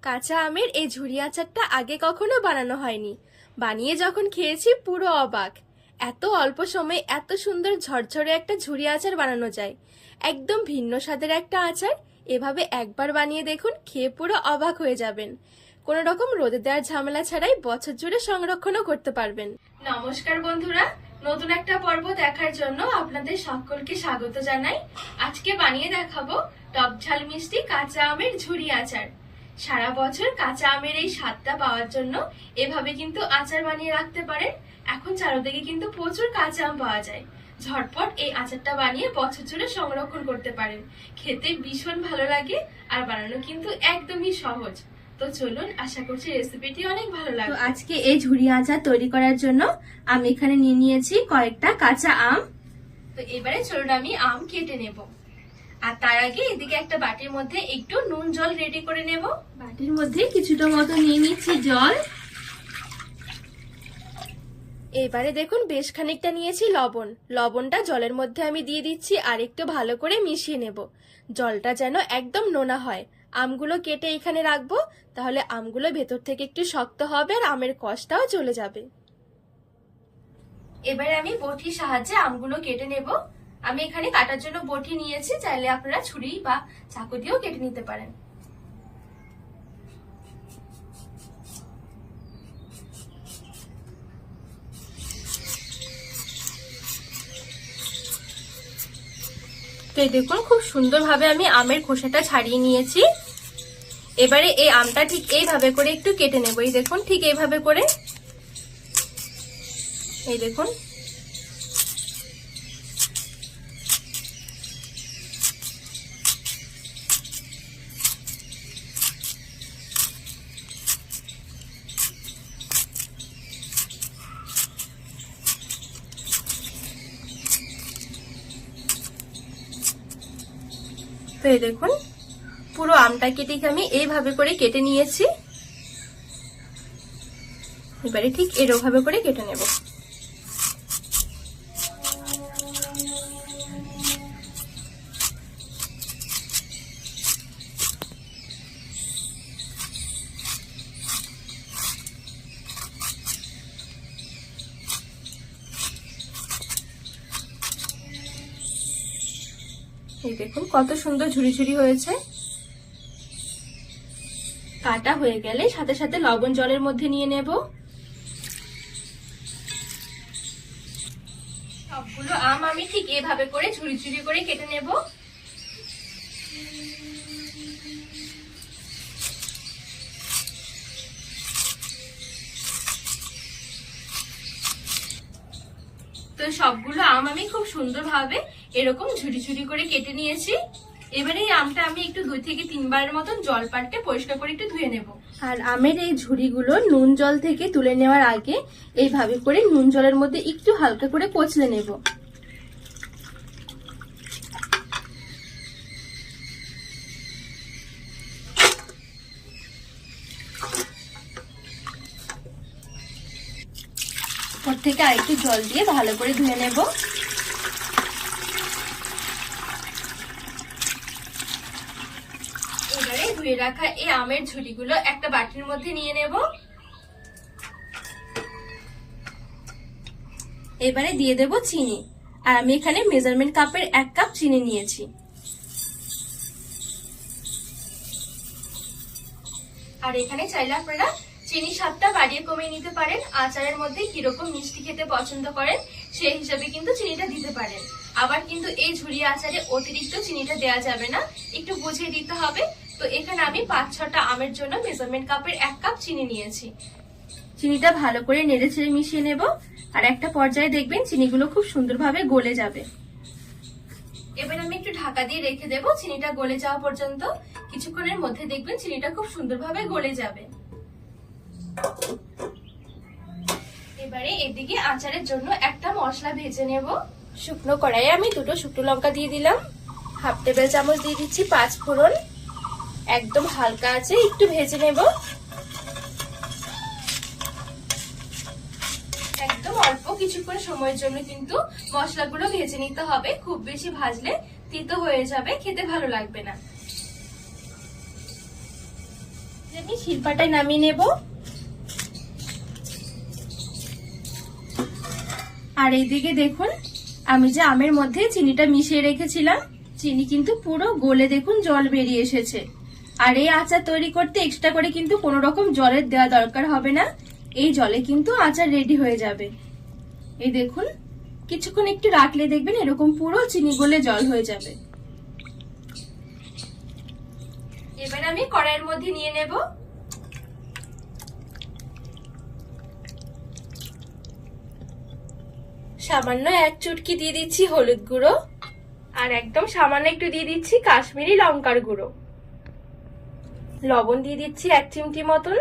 কাঁচা আমের এই ঝুরি আচারটা আগে কখনো বানানো হয়নি। বানিয়ে যখন খেয়েছি পুরো অবাক। এত অল্প সময়ে এত সুন্দর ঝরঝরে একটা ঝুরি আচার বানানো যায়। একদম ভিন্ন স্বাদের একটা আচার। এভাবে একবার বানিয়ে দেখুন, খেয়ে পুরো অবাক হয়ে যাবেন। কোনো রকম রোদে দেওয়ার ঝামেলা ছাড়াই বছর জুড়ে সংরক্ষণও করতে পারবেন। নমস্কার বন্ধুরা, নতুন একটা পর্ব দেখার জন্য আপনাদের সকলকে স্বাগত জানাই। আজকে বানিয়ে দেখাবো টক ঝাল মিষ্টি কাঁচা আমের ঝুরি আচার। সারা বছর কাঁচা আমের এই স্বাদটা পাওয়ার জন্য এভাবে কিন্তু আচার বানিয়ে রাখতে পারেন। এখন চারদিকে কিন্তু প্রচুর কাঁচা আম পাওয়া যায়। ঝটপট এই আচারটা বানিয়ে বছর জুড়ে সংরক্ষণ করতে পারেন। খেতে ভীষণ ভালো লাগে আর বানানো কিন্তু একদমই সহজ। তো চলুন, আশা করছি রেসিপিটি অনেক ভালো লাগবে। আজকে এই ঝুরি আচার তৈরি করার জন্য আমি এখানে নিয়ে নিয়েছি কয়েকটা কাঁচা আম। তো এবারে চলুন আমি আম কেটে নেব। আর তার আগে এদিকে একটা বাটির মধ্যে একটু নুন জল রেডি করে নেব। বাটির মধ্যে কিছুটা মতো নিয়ে নিচ্ছি জল। এবারে দেখুন বেশ খানিকটা নিয়েছি লবণ। লবণটা জলের মধ্যে আমি দিয়ে দিচ্ছি আর একটু ভালো করে মিশিয়ে নেব। জলটা যেন একদম নোনা হয়। আমগুলো কেটে এখানে রাখবো, তাহলে আমগুলো ভেতর থেকে একটু শক্ত হবে আর আমের কষটাও চলে যাবে। এবারে আমি বটির সাহায্যে আমগুলো কেটে নেব। আমি এখানে কাটার জন্য বটি নিয়েছি, চাইলে আপনারা ছুরি বা চাকু দিয়েও কেটে নিতে পারেন। তো দেখুন খুব সুন্দরভাবে আমি আমের খোসাটা ছাড়িয়ে নিয়েছি। এবারে এই আমটা ঠিক এইভাবে করে একটু কেটে নেব। এই দেখুন ঠিক এইভাবে করে, এই দেখুন। তো এই দেখুন পুরো আমটা কেটে আমি এইভাবে করে কেটে নিয়েছি। এবারে ঠিক এরকম করে কেটে নেব। এই দেখুন কত সুন্দর ঝুরি ঝুরি হয়েছে। কাটা হয়ে গেলে সাথে সাথে লবণ জলের মধ্যে নিয়ে নেব। সবগুলো আম আমি ঠিক এভাবে করে ঝুরি ঝুরি করে কেটে নেব। তো সবগুলো আম আমি খুব সুন্দরভাবে এরকম ঝুরি ঝুরি করে কেটে নিয়েছি। এবারে এই আমটা আমি একটু 2 থেকে 3 বারের মতন জল পাল্টে পরিষ্কার করে একটু ধুয়ে নেব। আর আমের এই ঝুরিগুলো নুন জল থেকে তুলে নেওয়ার আগে এইভাবে করে নুন জলের মধ্যে একটু হালকা করে কচলে নেব। ওর থেকে আরেকটু জল দিয়ে ভালো করে ধুয়ে নেব। এবারে ধুয়ে রাখা এই আমের ঝুড়িগুলো একটা বাটির মধ্যে নিয়ে নেব। এবারে দিয়ে দেব চিনি। আর আমি এখানে মেজারমেন্ট কাপের 1 কাপ চিনি নিয়েছি। আর এখানে চাইলে আপনারা চিনি স্বাদটা বাড়িয়ে কমিয়ে নিতে পারেন। আচারের মধ্যে কিরকম মিষ্টি খেতে পছন্দ করেন সেই হিসাবে কিন্তু চিনিটা দিতে পারেন। আবার কিন্তু এই ঝুরি আচারে অতিরিক্ত চিনিটা দেওয়া যাবে না, একটু বুঝিয়ে দিতে হবে। তো এখানে আমি 5-6টা আমের জন্য মেজারমেন্ট কাপের 1 কাপ চিনি নিয়েছি। চিনিটা ভালো করে নেড়ে ছেড়ে মিশিয়ে নেব। আর একটা পর্যায়ে দেখবেন চিনিগুলো খুব সুন্দরভাবে গলে যাবে। এবার আমি একটু ঢাকা দিয়ে রেখে দেব চিনিটা গলে যাওয়া পর্যন্ত। কিছুক্ষণের মধ্যে দেখবেন চিনিটা খুব সুন্দরভাবে গলে যাবে। এবারে এদিকে আচারের জন্য একটা মশলা ভেজে নেব। শুকনো কড়াইয়ে আমি 2টো শুকনো লঙ্কা দিয়ে দিলাম। 1/2 টেবিল চামচ দিয়ে দিচ্ছি 5 ফোড়ন। একদম হালকা আছে একটু ভেজে নেব। একদম অল্প কিছুক্ষণ সময়ের জন্য কিন্তু মশলাগুলো ভেজে নিতে হবে। খুব বেশি ভাজলে তিতো হয়ে যাবে, খেতে ভালো লাগবে না। আমি শিলপাটায় নামিয়ে নেব। আর এইদিকে দেখুন, আমি যে আমের মধ্যে চিনিটা মিশিয়ে রেখেছিলাম, চিনি কিন্তু পুরো গলে দেখুন জল বেরিয়ে এসেছে। আর এই আচার তৈরি করতে এক্সট্রা করে কিন্তু কোনো রকম জলের দেওয়া দরকার হবে না, এই জলে কিন্তু আচার রেডি হয়ে যাবে। এই দেখুন, কিছুক্ষণ একটু রাখলে দেখবেন এরকম পুরো চিনি গলে জল হয়ে যাবে। এবার আমি কড়াইয়ের মধ্যে নিয়ে নেব। সামান্য এক চুটকি দিয়ে দিচ্ছি হলুদ গুঁড়ো, আর একদম সামান্য একটু দিয়ে দিচ্ছি কাশ্মীরি লঙ্কার গুঁড়ো। লবণ দিয়ে দিচ্ছি 1 চিমটি মতন।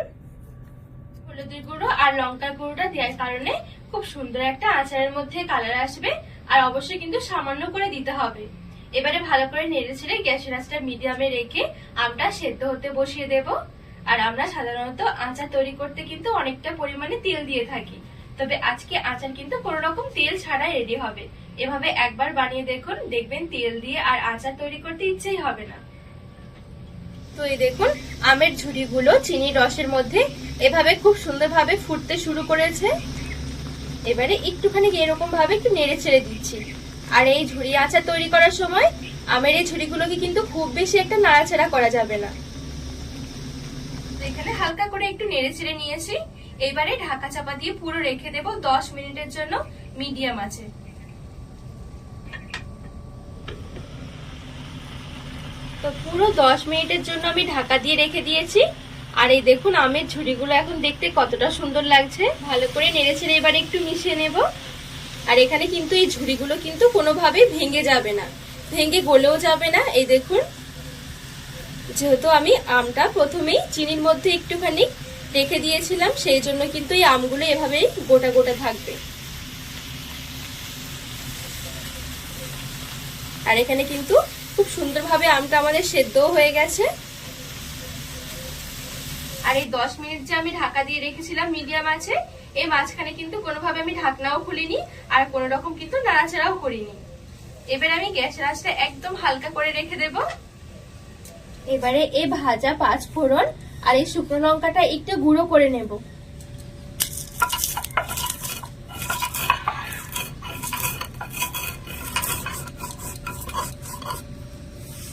হলুদের গুঁড়ো আর লঙ্কার গুঁড়োটা দেওয়ার কারণে খুব সুন্দর একটা আচারের মধ্যে কালার আসবে, আর অবশ্যই কিন্তু সামান্য করে দিতে হবে। এবারে ভালো করে নেড়ে ছেড়ে গ্যাসের আঁচটা মিডিয়ামে রেখে আমটা সেদ্ধ হতে বসিয়ে দেব। আর আমরা সাধারণত আচার তৈরি করতে কিন্তু অনেকটা পরিমাণে তেল দিয়ে থাকি, তবে আজকে আচার কিন্তু কোনো রকম তেল ছাড়াই রেডি হবে। এভাবে একবার বানিয়ে দেখুন, দেখবেন তেল দিয়ে আর আচার তৈরি করতে ইচ্ছেই হবে না। তো এই দেখুন, আমের ঝুড়িগুলো চিনির রসের মধ্যে এভাবে খুব সুন্দরভাবে ফুটতে শুরু করেছে। এবারে একটুখানি এরকম ভাবে একটু নেড়ে ছেড়ে দিচ্ছি। আর এই ঝুড়ি আচার তৈরি করার সময় আমের এই ঝুড়িগুলোকে কিন্তু খুব বেশি একটা নাড়াচাড়া করা যাবে না। এখানে হালকা করে একটু নেড়ে ছেড়ে নিয়েছি। এবারে ঢাকা চাপা দিয়ে পুরো রেখে দেব 10 মিনিটের জন্য মিডিয়াম আঁচে। তো পুরো 10 মিনিটের জন্য আমি ঢাকা দিয়ে রেখে দিয়েছি। আর এই দেখুন, আমের ঝুড়িগুলো এখন দেখতে কতটা সুন্দর লাগছে। ভালো করে নেড়ে ছেড়ে এবার একটু মিশিয়ে নেব। আর এখানে কিন্তু এই ঝুড়িগুলো কিন্তু কোনোভাবেই ভেঙে যাবে না, ভেঙে গলেও যাবে না। এই দেখুন, যেহেতু আমি আমটা প্রথমেই চিনির মধ্যে একটুখানি রেখে দিয়েছিলাম, সেই জন্য কিন্তু এই আমগুলো এভাবেই গোটা গোটা থাকবে। আর এখানে কিন্তু খুব সুন্দরভাবে আমটা আমাদের সেদ্ধও হয়ে গেছে। আর এই 10 মিনিট যে আমি ঢাকা দিয়ে রেখেছিলাম মিডিয়াম আছে, এই মাঝখানে কিন্তু কোনোভাবে আমি ঢাকনাও খুলিনি আর কোনো রকম কিন্তু নাড়াচাড়াও করিনি। এবার আমি গ্যাসের আঁচটা একদম হালকা করে রেখে দেব। এবারে এই ভাজা 5 ফোড়ন আর এই শুকনো লঙ্কাটা একটু গুঁড়ো করে নেব।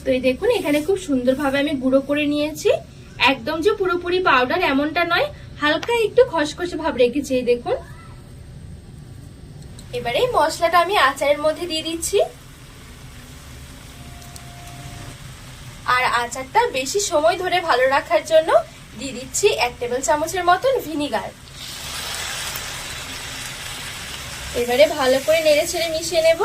তো এই দেখুন, এখানে খুব সুন্দরভাবে আমি গুঁড়ো করে নিয়েছি। একদম যে পুরোপুরি পাউডার এমনটা নয়, হালকা একটু খসখসে ভাব রেখেছি। এই দেখুন, এবারে মশলাটা আমি আচারের মধ্যে দিয়ে দিচ্ছি। আর আচারটা বেশি সময় ধরে ভালো রাখার জন্য দিয়ে দিচ্ছি 1 টেবিল চামচের মতন ভিনিগার। এবারে ভালো করে নেড়ে ছেড়ে মিশিয়ে নেব।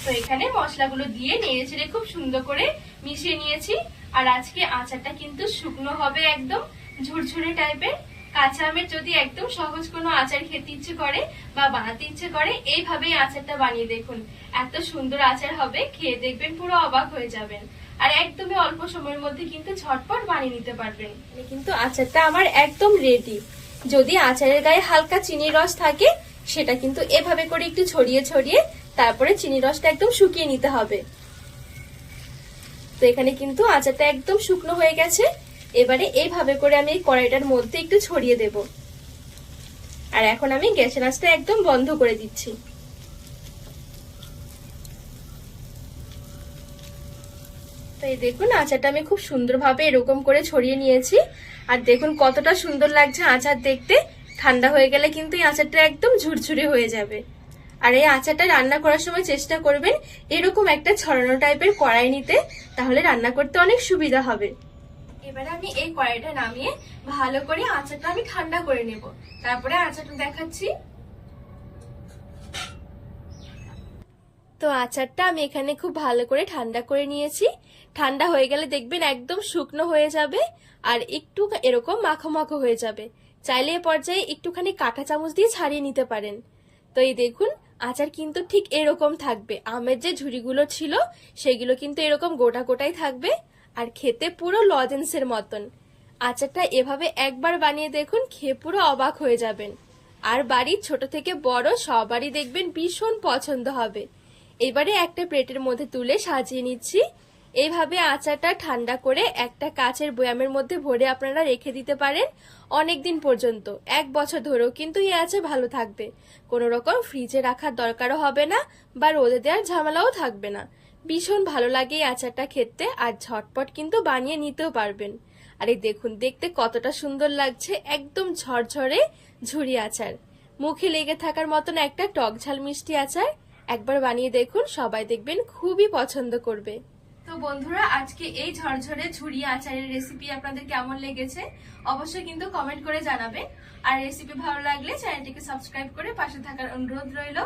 তো এখানে মশলাগুলো দিয়ে নেড়ে ছেড়ে খুব সুন্দর করে মিশিয়ে নিয়েছি। আর আজকে আচারটা কিন্তু শুকনো হবে, একদম ঝুরঝুরে টাইপের। কাঁচা আমের যদি একদম সহজ কোনো আচার খেতে ইচ্ছে করে বা বানাতে ইচ্ছে করে, এইভাবেই আচারটা বানিয়ে দেখুন। এত সুন্দর আচার হবে, খেয়ে দেখবেন পুরো অবাক হয়ে যাবেন। আর একদমই অল্প সময়ের মধ্যে কিন্তু ঝটপট বানিয়ে নিতে পারবেন। কিন্তু আচারটা আমার একদম রেডি। যদি আচারের গায়ে হালকা চিনির রস থাকে, সেটা কিন্তু এভাবে করে একটু ছড়িয়ে ছড়িয়ে তারপরে চিনির রসটা একদম শুকিয়ে নিতে হবে। তো এখানে কিন্তু আচারটা একদম শুকনো হয়ে গেছে। এবারে এইভাবে করে আমি এই কড়াইটার মধ্যে একটু ছড়িয়ে দেব। আর এখন আমি গ্যাসের আঁচটা একদম বন্ধ করে দিচ্ছি। তো এই দেখুন, আচারটা আমি খুব সুন্দরভাবে এরকম করে ছড়িয়ে নিয়েছি। আর দেখুন কতটা সুন্দর লাগছে আচার দেখতে। ঠান্ডা হয়ে গেলে কিন্তু এই আচারটা একদম ঝুরঝুরে হয়ে যাবে। আর এই আচারটা রান্না করার সময় চেষ্টা করবেন এরকম একটা ছড়ানো টাইপের কড়াই নিতে, তাহলে রান্না করতে অনেক সুবিধা হবে। এবারে আমি এই কড়াইটা নামিয়ে ভালো করে আচারটা আমি ঠান্ডা করে নেব, তারপরে আচারটা দেখাচ্ছি। তো আচারটা আমি এখানে খুব ভালো করে ঠান্ডা করে নিয়েছি। ঠান্ডা হয়ে গেলে দেখবেন একদম শুকনো হয়ে যাবে আর একটু এরকম মাখো মাখো হয়ে যাবে। চাইলে এ পর্যায়ে একটুখানি কাঁটা চামচ দিয়ে ছাড়িয়ে নিতে পারেন। তো এই দেখুন, আচার কিন্তু ঠিক এরকম থাকবে। আমের যে ঝুড়িগুলো ছিল সেগুলো কিন্তু এরকম গোটা গোটাই থাকবে আর খেতে পুরো লজেন্সের মতন। আচারটা এভাবে একবার বানিয়ে দেখুন, খেয়ে পুরো অবাক হয়ে যাবেন। আর বাড়ির ছোট থেকে বড় সবারই দেখবেন ভীষণ পছন্দ হবে। এবারে একটা প্লেটের মধ্যে তুলে সাজিয়ে নিচ্ছি। এইভাবে আচারটা ঠান্ডা করে একটা কাচের বয়ামের মধ্যে ভরে আপনারা রেখে দিতে পারেন অনেক দিন পর্যন্ত, 1 বছর ধরেও কিন্তু এই আচার ভালো থাকবে। কোনো রকম ফ্রিজে রাখার দরকারও হবে না বা রোদে দেওয়ার ঝামেলাও থাকবে না। ভীষণ ভালো লাগে এই আচারটা খেতে, আর ঝটপট কিন্তু বানিয়ে নিতেও পারবেন। আর এই দেখুন দেখতে কতটা সুন্দর লাগছে, একদম ঝরঝরে ঝুরি আচার, মুখে লেগে থাকার মতন একটা টক ঝাল মিষ্টি আচার। একবার বানিয়ে দেখুন, সবাই দেখবেন খুবই পছন্দ করবে। তো বন্ধুরা, আজকে এই ঝরঝরে ঝুরি আচারের রেসিপি আপনাদের কেমন লেগেছে অবশ্যই কিন্তু কমেন্ট করে জানাবেন। আর রেসিপি ভালো লাগলে চ্যানেলটিকে সাবস্ক্রাইব করে পাশে থাকার অনুরোধ রইল।